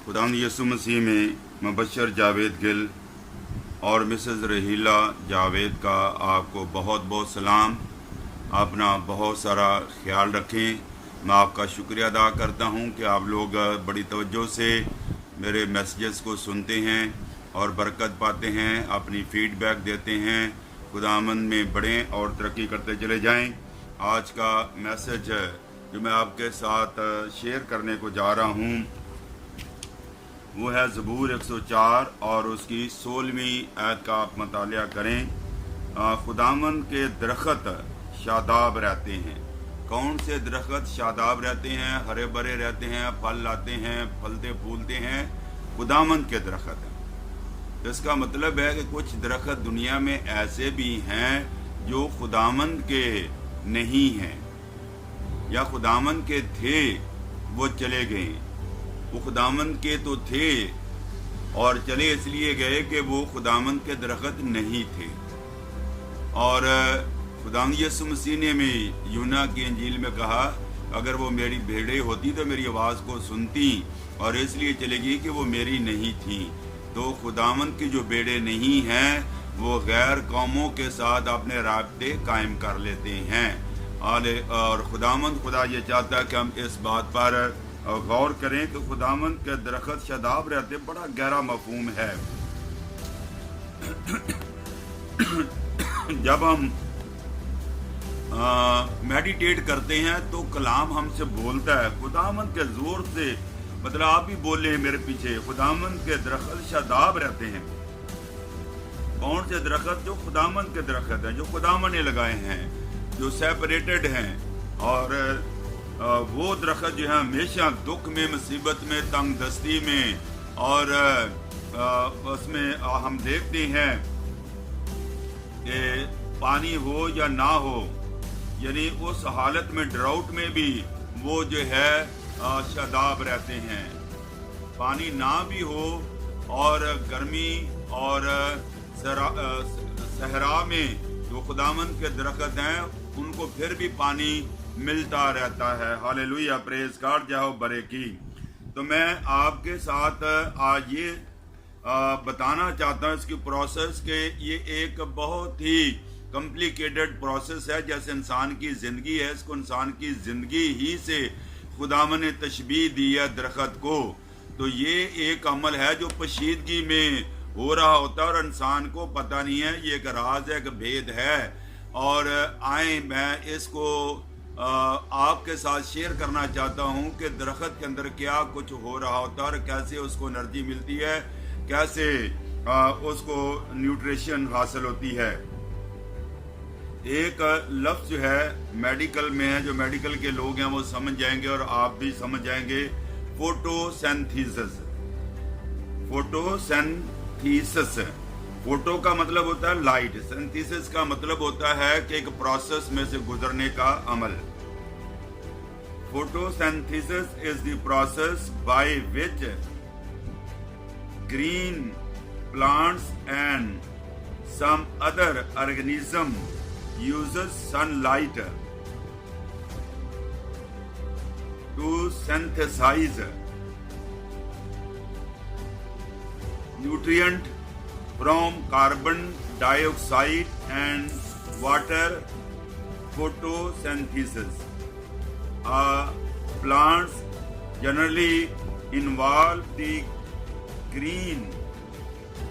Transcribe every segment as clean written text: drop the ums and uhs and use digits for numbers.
खुदावंद यीशु मसीह में मुबशर जावेद गिल और मिसेज़ रहीला जावेद का आपको बहुत बहुत सलाम। अपना बहुत सारा ख्याल रखें। मैं आपका शुक्रिया अदा करता हूं कि आप लोग बड़ी तवज्जो से मेरे मैसेजेस को सुनते हैं और बरकत पाते हैं, अपनी फीडबैक देते हैं। खुदावंद में बढ़ें और तरक्की करते चले जाएं। आज का मैसेज जो मैं आपके साथ शेयर करने को जा रहा हूं वो है ज़बूर 104 और उसकी 16वीं आयत का आप मतालिया करें। खुदावंद के दरख्त शादाब रहते हैं। कौन से दरख्त शादाब रहते हैं, हरे भरे रहते हैं, फल लाते हैं, फलते फूलते हैं? खुदावंद के दरख्त हैं। तो इसका मतलब है कि कुछ दरख्त दुनिया में ऐसे भी हैं जो खुदावंद के नहीं हैं या खुदावंद के थे वो चले गए। वो खुदावंद के तो थे और चले इसलिए गए कि वो खुदावंद के दरख्त नहीं थे। और खुदावंद यीशु मसीह ने में यूना की इंजील में कहा, अगर वो मेरी भेड़ें होती तो मेरी आवाज़ को सुनती, और इसलिए चले गई कि वो मेरी नहीं थी। तो खुदावंद की जो भेड़ें नहीं हैं वो गैर कौमों के साथ अपने राब्ते कायम कर लेते हैं। और खुदावंद खुदा ये चाहता है कि हम इस बात पर गौर करें कि खुदावंद के दरख्त शादाब रहते, बड़ा गहरा मफहूम है। जब हम मेडिटेट करते हैं तो कलाम हमसे बोलता है खुदावंद के जोर से, मतलब आप भी बोले मेरे पीछे, खुदावंद के दरख्त शादाब रहते हैं। कौन से दरख्त? जो खुदावंद के दरख्त हैं, जो खुदावंद ने लगाए हैं, जो सेपरेटेड हैं। और वो दरख्त जो है हमेशा दुख में, मुसीबत में, तंग दस्ती में, और उसमें हम देखते हैं कि पानी हो या ना हो, यानी उस हालत में, ड्राउट में भी वो जो है शादाब रहते हैं। पानी ना भी हो और गर्मी और सहरा में जो खुदावंद के दरख्त हैं उनको फिर भी पानी मिलता रहता है। हालेलुया, प्रेज गॉड, जाओ बरे की। तो मैं आपके साथ आज ये बताना चाहता हूँ इसकी प्रोसेस के ये एक बहुत ही कॉम्प्लिकेटेड प्रोसेस है। जैसे इंसान की ज़िंदगी है, इसको इंसान की ज़िंदगी ही से खुदावंद ने तशबीह दी है दरख्त को। तो ये एक अमल है जो पोशीदगी में हो रहा होता है और इंसान को पता नहीं है। ये एक राज है, एक भेद है। और आए मैं इसको आपके साथ शेयर करना चाहता हूँ कि दरख्त के अंदर क्या कुछ हो रहा होता है और कैसे उसको एनर्जी मिलती है, कैसे उसको न्यूट्रिशन हासिल होती है। एक लफ्ज़ जो है मेडिकल में है, जो मेडिकल के लोग हैं वो समझ जाएंगे और आप भी समझ जाएंगे। फोटोसिंथेसिस। फोटोसिंथेसिस, फोटो का मतलब होता है लाइट, सिंथेसिस का मतलब होता है कि एक प्रोसेस में से गुजरने का अमल। Photosynthesis is the process by which green plants and some other organism uses sunlight to synthesize nutrient from carbon dioxide and water. Photosynthesis plants generally involve the green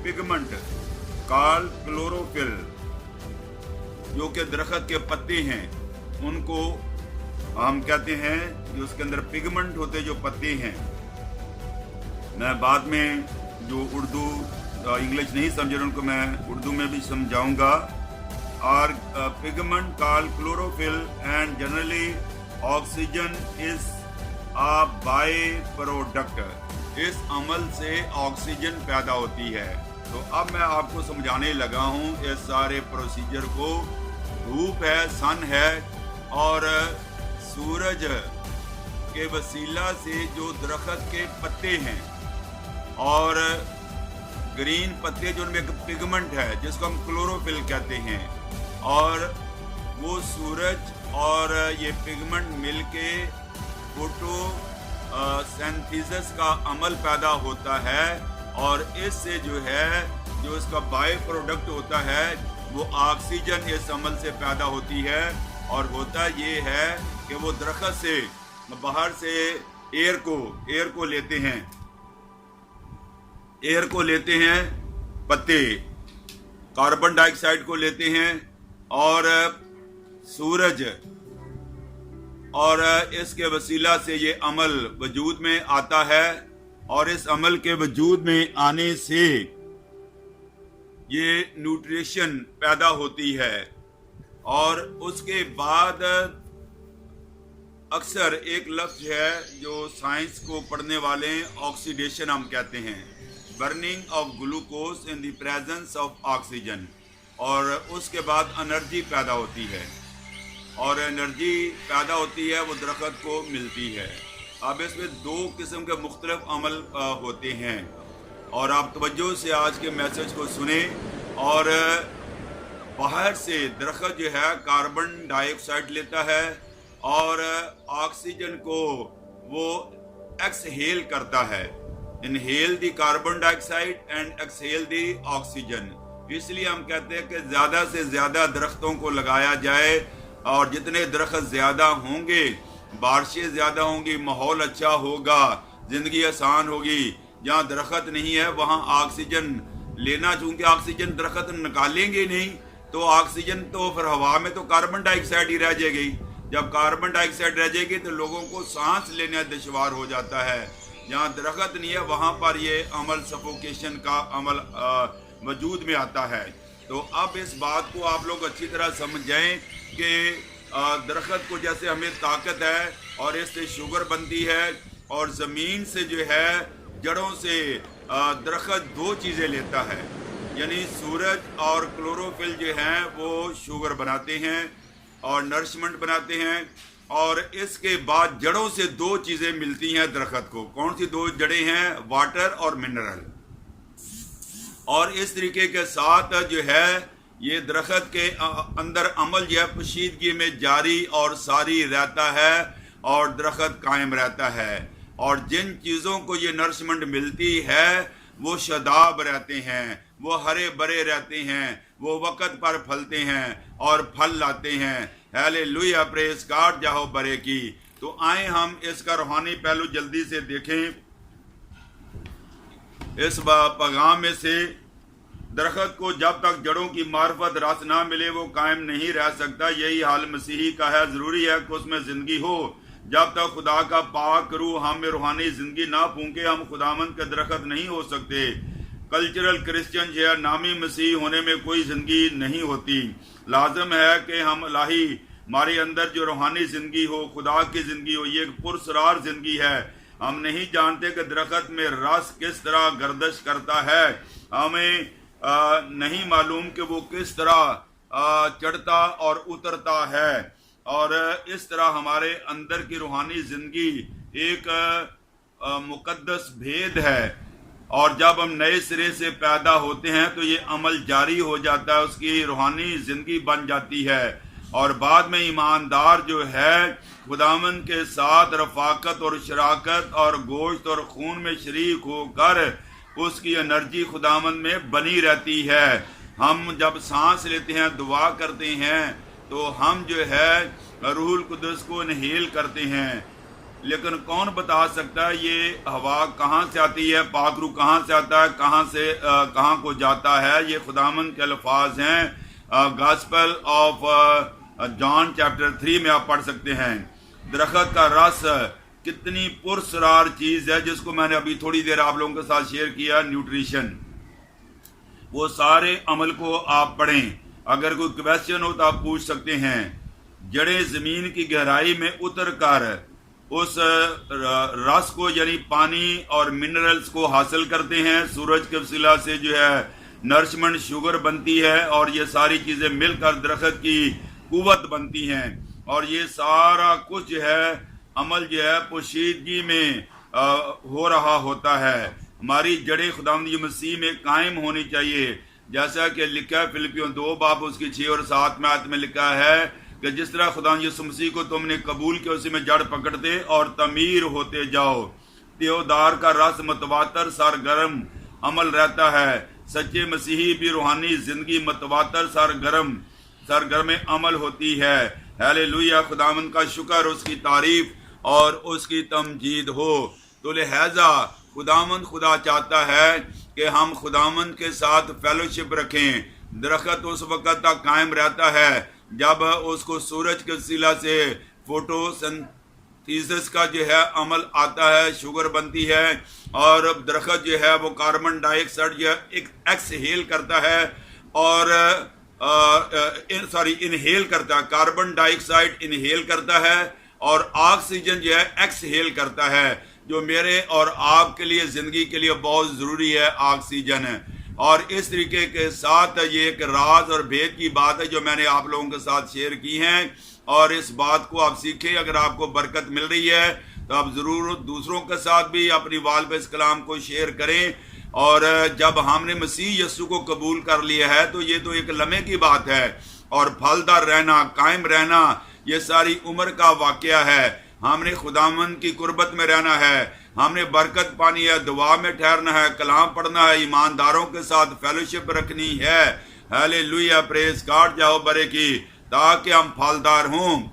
pigment called chlorophyll, जो कि दरख्त के पत्ते हैं उनको हम कहते हैं, जो उसके अंदर पिगमेंट होते जो पत्ते हैं। मैं बाद में जो उर्दू इंग्लिश नहीं समझे उनको मैं उर्दू में भी समझाऊंगा। और pigment called chlorophyll and generally oxygen is a by product. इस अमल से ऑक्सीजन पैदा होती है। तो अब मैं आपको समझाने लगा हूँ इस सारे प्रोसीजर को। धूप है, सन है, और सूरज के वसीला से जो दरख्त के पत्ते हैं और ग्रीन पत्ते जो उनमें एक पिगमेंट है जिसको हम क्लोरोफिल कहते हैं, और वो सूरज और ये पिगमेंट मिलके फोटो सिंथेसिस का अमल पैदा होता है और इससे जो है जो इसका बाय प्रोडक्ट होता है वो ऑक्सीजन इस अमल से पैदा होती है। और होता ये है कि वो दरख्त से बाहर से एयर को लेते हैं पत्ते, कार्बन डाइऑक्साइड को लेते हैं और सूरज, और इसके वसीला से ये अमल वजूद में आता है। और इस अमल के वजूद में आने से ये न्यूट्रिशन पैदा होती है। और उसके बाद अक्सर एक लफ्ज है जो साइंस को पढ़ने वाले ऑक्सीडेशन हम कहते हैं, burning of glucose in the presence of oxygen. और उसके बाद एनर्जी पैदा होती है, और एनर्जी पैदा होती है वो दरख्त को मिलती है। अब इसमें दो किस्म के मुख्तलिफ अमल होते हैं, और आप तवज्जो से आज के मैसेज को सुने। और बाहर से दरख्त जो है कार्बन डाइऑक्साइड लेता है और ऑक्सीजन को वो एक्सहेल करता है, inhale the carbon dioxide and exhale the oxygen. इसलिए हम कहते हैं कि ज़्यादा से ज़्यादा दरख्तों को लगाया जाए, और जितने दरख्त ज़्यादा होंगे बारिशें ज़्यादा होंगी, माहौल अच्छा होगा, ज़िंदगी आसान होगी। जहाँ दरख्त नहीं है वहाँ ऑक्सीजन लेना, चूँकि ऑक्सीजन दरख्त निकालेंगे नहीं तो ऑक्सीजन तो फिर हवा में तो कार्बन डाइऑक्साइड ही रह जाएगी। जब कार्बन डाइऑक्साइड रह जाएगी तो लोगों को सांस लेना दुश्वार हो जाता है। जहाँ दरख्त नहीं है वहाँ पर ये अमल सफोकेशन का अमल वजूद में आता है। तो अब इस बात को आप लोग अच्छी तरह समझ जाएं कि दरख्त को जैसे हमें ताकत है और इससे शुगर बनती है, और ज़मीन से जो है जड़ों से दरख्त दो चीज़ें लेता है, यानी सूरज और क्लोरोफिल जो हैं वो शुगर बनाते हैं और नरिशमेंट बनाते हैं। और इसके बाद जड़ों से दो चीज़ें मिलती हैं दरख्त को। कौन सी दो जड़ें हैं? वाटर और मिनरल। और इस तरीके के साथ जो है ये दरख्त के अंदर अमल जो है पोशीदगी में जारी और सारी रहता है और दरख्त कायम रहता है। और जिन चीज़ों को ये नरिशमेंट मिलती है वो शदाब रहते हैं, वो हरे भरे रहते हैं, वो वक़्त पर फलते हैं और फल लाते हैं। हालेलुया, प्रेज़ गॉड, जाहो बरे की। तो आए हम इसका रूहानी पहलू जल्दी से देखें। इस पैगाम में से दरख्त को जब तक जड़ों की मार्फत रस ना मिले वो कायम नहीं रह सकता। यही हाल मसीही का है। ज़रूरी है कि उसमें ज़िंदगी हो। जब तक खुदा का पाक रूह हम में रूहानी ज़िंदगी ना फूंके हम खुदावंद के दरख्त नहीं हो सकते। कल्चरल क्रिश्चियन या नामी मसीह होने में कोई ज़िंदगी नहीं होती। लाजम है कि हम इलाही हमारे अंदर जो रूहानी ज़िंदगी हो, खुदा की ज़िंदगी हो, ये एक पुरसरार ज़िंदगी है। हम नहीं जानते कि दरख्त में रस किस तरह गर्दिश करता है, हमें नहीं मालूम कि वो किस तरह चढ़ता और उतरता है। और इस तरह हमारे अंदर की रूहानी ज़िंदगी एक मुकद्दस भेद है। और जब हम नए सिरे से पैदा होते हैं तो ये अमल जारी हो जाता है, उसकी रूहानी ज़िंदगी बन जाती है। और बाद में ईमानदार जो है खुदावंद के साथ रफाकत और शराकत और गोश्त और खून में शरीक होकर उसकी एनर्जी खुदावंद में बनी रहती है। हम जब सांस लेते हैं, दुआ करते हैं, तो हम जो है रूहुल कुदस को इनहेल करते हैं। लेकिन कौन बता सकता है ये हवा कहाँ से आती है, पाक रूह कहाँ से आता है, कहाँ से कहाँ को जाता है? ये खुदावंद के अल्फाज हैं। गॉस्पेल ऑफ जॉन चैप्टर 3 में आप पढ़ सकते हैं। दरख्त का रस कितनी पुरसरार चीज़ है, जिसको मैंने अभी थोड़ी देर आप लोगों के साथ शेयर किया। न्यूट्रिशन, वो सारे अमल को आप पढ़ें। अगर कोई क्वेश्चन हो तो आप पूछ सकते हैं। जड़ें ज़मीन की गहराई में उतर कर उस रस को यानी पानी और मिनरल्स को हासिल करते हैं। सूरज के वसीला से जो है नरिशमेंट शुगर बनती है और ये सारी चीज़ें मिलकर दरख्त की कुव्वत बनती हैं। और ये सारा कुछ जो है अमल जो है पोशीदगी में हो रहा होता है। हमारी जड़ें खुदावंद यीशु मसीह में कायम होनी चाहिए, जैसा कि लिखा है फिलिपियों 2 बाब उसकी 6 और 7 में आयत में लिखा है, کہ جس طرح خدا یسوع مسیح کو تم نے قبول کیا اسی میں جڑ پکڑتے اور تعمیر ہوتے جاؤ۔ دیودار کا رس متواتر سرگرم عمل رہتا ہے، سچے مسیحی بھی روحانی زندگی متواتر سرگرم عمل ہوتی ہے۔ ہیلیلویا، خداوند کا شکر، اس کی تعریف اور اس کی تمجید ہو۔ تو لہذا خداوند خدا چاہتا ہے کہ ہم خداوند کے ساتھ فیلوشپ رکھیں۔ درخت اس وقت تک قائم رہتا ہے جب اس کو سورج کے وسیلہ سے فوٹو سنتھیسس کا جو ہے عمل آتا ہے، شوگر بنتی ہے، اور درخت جو ہے وہ کاربن ڈائی آکسائڈ جو ہے ایکسہیل کرتا ہے اور انہیل کرتا ہے، کاربن ڈائی آکسائڈ انہیل کرتا ہے اور آکسیجن جو ہے ایکسہیل کرتا ہے، جو میرے اور آپ کے لیے زندگی کے لیے بہت ضروری ہے، آکسیجن ہے۔ اور اس طریقے کے ساتھ یہ ایک راز اور بھید کی بات ہے جو میں نے آپ لوگوں کے ساتھ شیئر کی ہیں، اور اس بات کو آپ سیکھیں۔ اگر آپ کو برکت مل رہی ہے تو آپ ضرور دوسروں کے ساتھ بھی اپنی والد اس کلام کو شیئر کریں۔ اور جب ہم نے مسیح یسوع کو قبول کر لیا ہے تو یہ تو ایک لمحے کی بات ہے، اور پھلدار رہنا، قائم رہنا، یہ ساری عمر کا واقعہ ہے۔ ہم نے خداوند کی قربت میں رہنا ہے، ہم نے برکت پانی ہے، دعا میں ٹھہرنا ہے، کلام پڑھنا ہے، ایمانداروں کے ساتھ فیلوشپ رکھنی ہے۔ ہیلیلویا، پریز گاڈ، جاؤ برے کی، تاکہ ہم پھلدار ہوں۔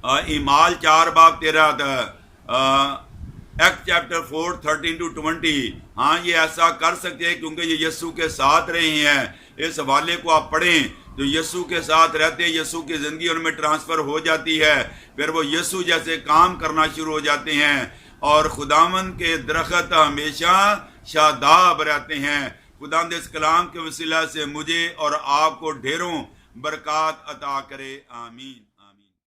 اعمال 4:13، ایکٹ چیپٹر 4:13-20۔ ہاں، یہ ایسا کر سکتے ہیں کیونکہ یہ یسوع کے ساتھ رہے ہیں۔ اس حوالے کو آپ پڑھیں، جو یسوع کے ساتھ رہتے ہیں، یسوع کی زندگی ان میں ٹرانسفر ہو جاتی ہے، پھر وہ یسوع جیسے کام کرنا شروع ہو جاتے ہیں، اور خداوند کے درخت ہمیشہ شاداب رہتے ہیں۔ خداوند اس کلام کے وسیلہ سے مجھے اور آپ کو ڈھیروں برکات عطا کرے، آمین۔